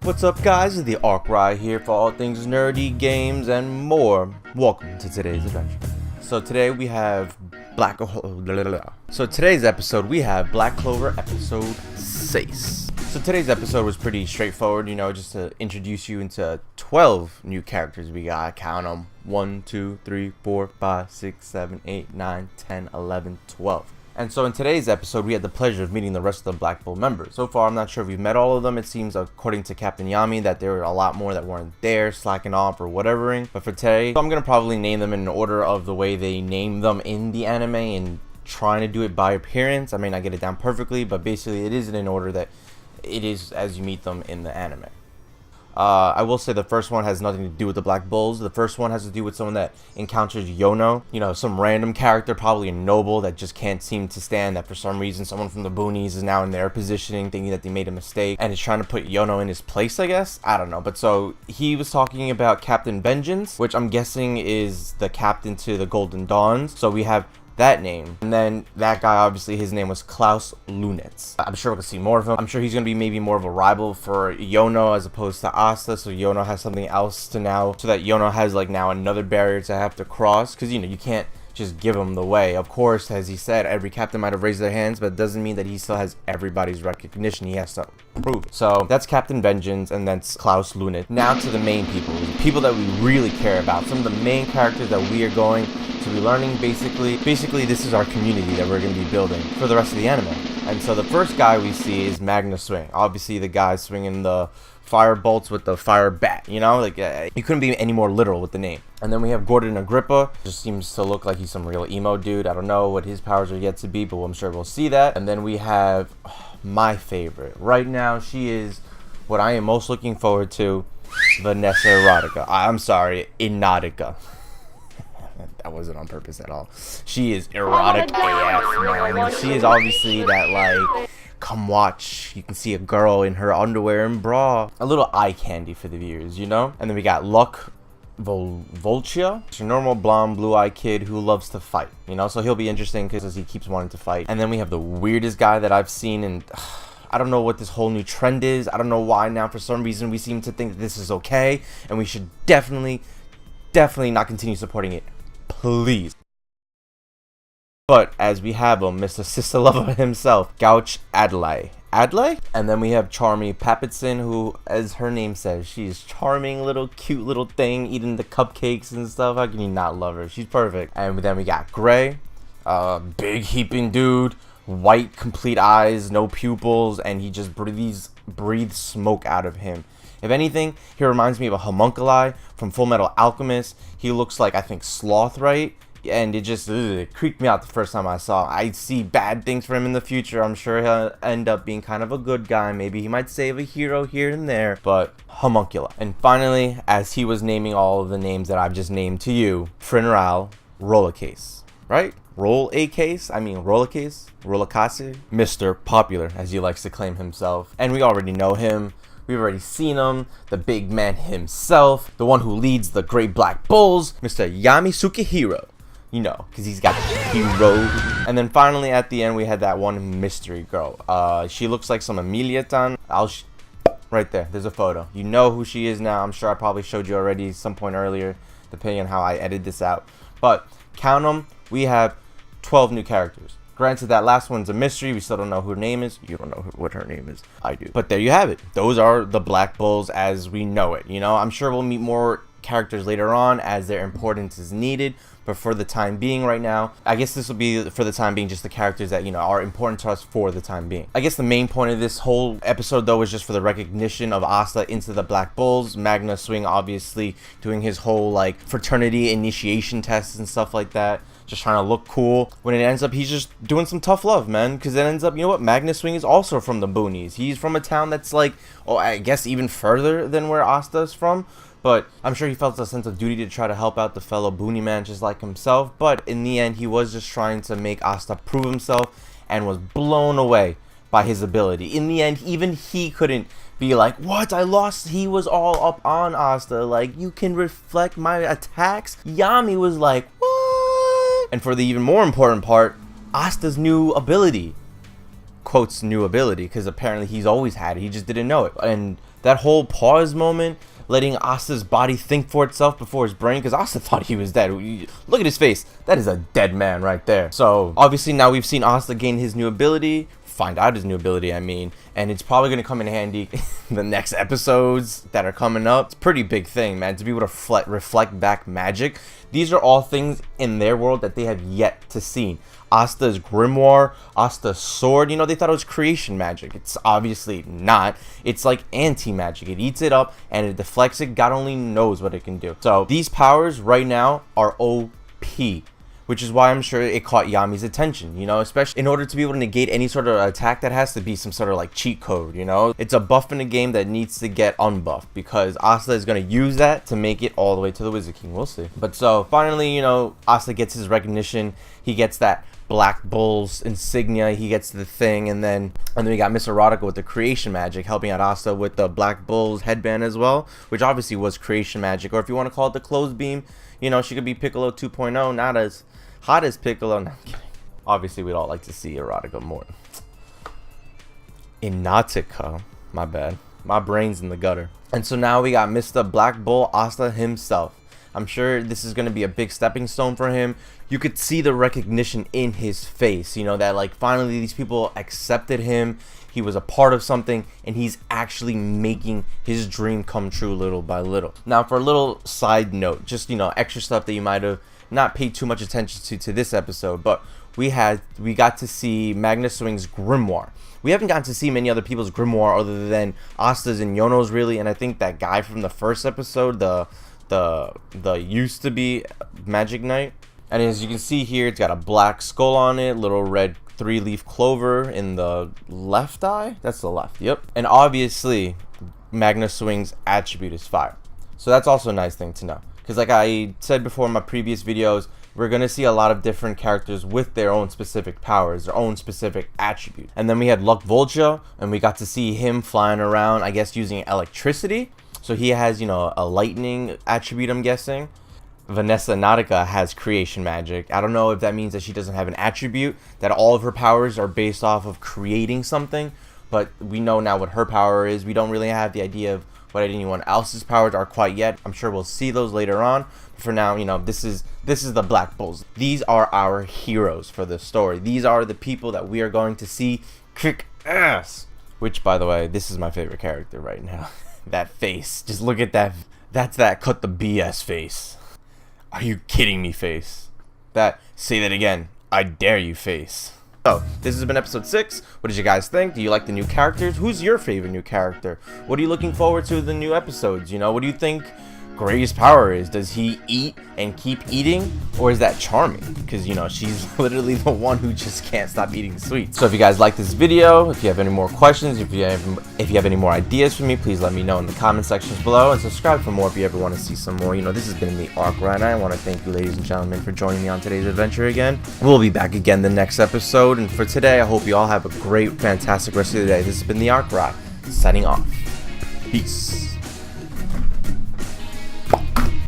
What's up, guys? It's the ArchRy here for all things nerdy, games, and more. Welcome to today's adventure. So today we have today's episode we have Black Clover episode 6. So today's episode was pretty straightforward, just to introduce you into 12 new characters. We got, count them, 1, 2, 3, 4, 5, 6, 7, 8, 9, 10, 11, 12. And so in today's episode, we had the pleasure of meeting the rest of the Black Bull members. So far, I'm not sure if we've met all of them. It seems, according to Captain Yami, that there were a lot more that weren't there, slacking off or whatevering. But for today, so I'm going to probably name them in order of the way they name them in the anime and trying to do it by appearance. I may not get it down perfectly, but basically it is in an order that it is as you meet them in the anime. I will say the first one has nothing to do with the Black Bulls. The first one has to do with someone that encounters Yono. Some random character, probably a noble that just can't seem to stand, that for some reason someone from the boonies is now in their positioning, thinking that they made a mistake and is trying to put Yono in his place, I guess. I don't know. But so he was talking about Captain Vengeance, which I'm guessing is the captain to the Golden Dawns. So we have that name, and then that guy, obviously his name was Klaus Lunitz. I'm sure we'll see more of him. I'm sure he's gonna be maybe more of a rival for Yono as opposed to Asta, so Yono has something else to now, so that Yono has like now another barrier to have to cross, because you can't just give him the way. Of course, as he said, every captain might have raised their hands, but it doesn't mean that he still has everybody's recognition. He has to prove it. So that's Captain Vengeance, and that's Klaus Lunitz. Now to the main people, the people that we really care about, some of the main characters that we are going to be learning. Basically this is our community that we're going to be building for the rest of the anime. And so the first guy we see is Magna Swing, obviously the guy swinging the fire bolts with the fire bat, you couldn't be any more literal with the name. And then we have Gordon Agrippa, just seems to look like he's some real emo dude. I don't know what his powers are yet to be, but I'm sure we'll see that. And then we have my favorite right now. She is what I am most looking forward to, Vanessa Erotica. I'm sorry, Enotica. That wasn't on purpose at all. She is erotic AF, man. She is obviously that, like, come watch, you can see a girl in her underwear and bra. A little eye candy for the viewers, And then we got Luck Volchia. She's a normal blonde, blue-eyed kid who loves to fight, So he'll be interesting because he keeps wanting to fight. And then we have the weirdest guy that I've seen, and I don't know what this whole new trend is. I don't know why now for some reason we seem to think that this is okay, and we should definitely not continue supporting it. Please. But as we have him, Mr. Sister Lover himself, Gouch Adlai. And then we have Charmy Papitson, who, as her name says, she's charming, cute little thing, eating the cupcakes and stuff. How can you not love her? She's perfect. And then we got Gray, big heaping dude, white complete eyes, no pupils, and he just breathes smoke out of him. If anything, he reminds me of a homunculi from Full Metal Alchemist. He looks like, I think, Sloth, right? And it just it creeped me out the first time I saw him. I see bad things for him in the future. I'm sure he'll end up being kind of a good guy. Maybe he might save a hero here and there, but homunculi. And finally, as he was naming all of the names that I've just named to you, Frinral Rollercase, right? Rollercase, Mr. Popular, as he likes to claim himself. And we already know him. We've already seen him, the big man himself, the one who leads the Great Black Bulls, Mr. Yami Sukihiro. Because he's got hero. And then finally at the end we had that one mystery girl. She looks like some Emilia-tan. Right there, there's a photo. You know who she is now. I'm sure I probably showed you already some point earlier, depending on how I edit this out. But count them, we have 12 new characters. Granted, that last one's a mystery. We still don't know who her name is. You don't know what her name is. I do. But there you have it. Those are the Black Bulls as we know it. I'm sure we'll meet more characters later on as their importance is needed. But for the time being right now, I guess this will be, for the time being, just the characters that, are important to us for the time being. I guess the main point of this whole episode, though, is just for the recognition of Asta into the Black Bulls. Magna Swing, obviously, doing his whole, fraternity initiation tests and stuff like that. Just trying to look cool. When it ends up, he's just doing some tough love, man. Because it ends up, Magna Swing is also from the boonies. He's from a town that's I guess even further than where Asta's from. But I'm sure he felt a sense of duty to try to help out the fellow boonie man just like himself. But in the end, he was just trying to make Asta prove himself and was blown away by his ability. In the end, even he couldn't be like, what? I lost. He was all up on Asta. You can reflect my attacks. Yami was like, what? And for the even more important part, Asta's new ability. Quotes new ability, because apparently he's always had it. He just didn't know it. And That whole pause moment, letting Asta's body think for itself before his brain, because Asta thought he was dead. Look at his face. That is a dead man right there. So obviously now we've seen Asta gain his new ability, find out his new ability, I mean, and it's probably going to come in handy in the next episodes that are coming up. It's a pretty big thing, man, to be able to reflect back magic. These are all things in their world that they have yet to see. Asta's grimoire, Asta's sword, you know, they thought it was creation magic. It's obviously not. It's like anti-magic. It eats it up and it deflects it. God only knows what it can do. So these powers right now are OP, which is why I'm sure it caught Yami's attention, you know, especially in order to be able to negate any sort of attack. That has to be some sort of like cheat code, you know. It's a buff in a game that needs to get unbuffed, because Asta is going to use that to make it all the way to the Wizard King. We'll see. But so finally, you know, Asta gets his recognition. He gets that Black Bull's insignia, he gets the thing, and then we got Miss Erotica with the creation magic helping out Asta with the Black Bull's headband as well, which obviously was creation magic, or if you want to call it the clothes beam, you know, she could be Piccolo 2.0, not as hot as Piccolo. No, I'm kidding. Obviously we'd all like to see Erotica more. Inatica, my bad, my brain's in the gutter. And so now we got Mr. Black Bull, Asta himself. I'm sure this is going to be a big stepping stone for him. You could see the recognition in his face, you know, that like finally these people accepted him. He was a part of something, and he's actually making his dream come true little by little. Now, for a little side note, just, you know, extra stuff that you might have not paid too much attention to this episode, but we got to see Magnus Swing's grimoire. We haven't gotten to see many other people's grimoire other than Asta's and Yono's, really, and I think that guy from the first episode, the used to be Magic Knight. And as you can see here, it's got a black skull on it, little red 3-leaf clover in the left eye. That's the left, yep. And obviously Magnus Swing's attribute is fire, so that's also a nice thing to know, because like I said before in my previous videos, we're going to see a lot of different characters with their own specific powers, their own specific attribute. And then we had Luck Vulture, and we got to see him flying around, I guess using electricity. So he has, you know, a lightning attribute, I'm guessing. Vanessa Nautica has creation magic. I don't know if that means that she doesn't have an attribute, that all of her powers are based off of creating something, but we know now what her power is. We don't really have the idea of what anyone else's powers are quite yet. I'm sure we'll see those later on. But for now, you know, this is the Black Bulls. These are our heroes for this story. These are the people that we are going to see kick ass. Which, by the way, this is my favorite character right now. That face, just look at that. That's that cut the BS face. Are you kidding me face? That, say that again, I dare you face. So this has been episode 6. What did you guys think? Do you like the new characters? Who's your favorite new character? What are you looking forward to in the new episodes? You know, what do you think Gray's power is? Does he eat and keep eating, or is that Charming? Because, you know, she's literally the one who just can't stop eating sweets. So if you guys like this video, if you have any more questions, if you have any more ideas for me, please let me know in the comment sections below, and subscribe for more if you ever want to see some more. You know, this has been the ArchRy, and I want to thank you, ladies and gentlemen, for joining me on today's adventure again. We'll be back again the next episode, and for today, I hope you all have a great, fantastic rest of the day. This has been the ArchRy, signing off. Peace.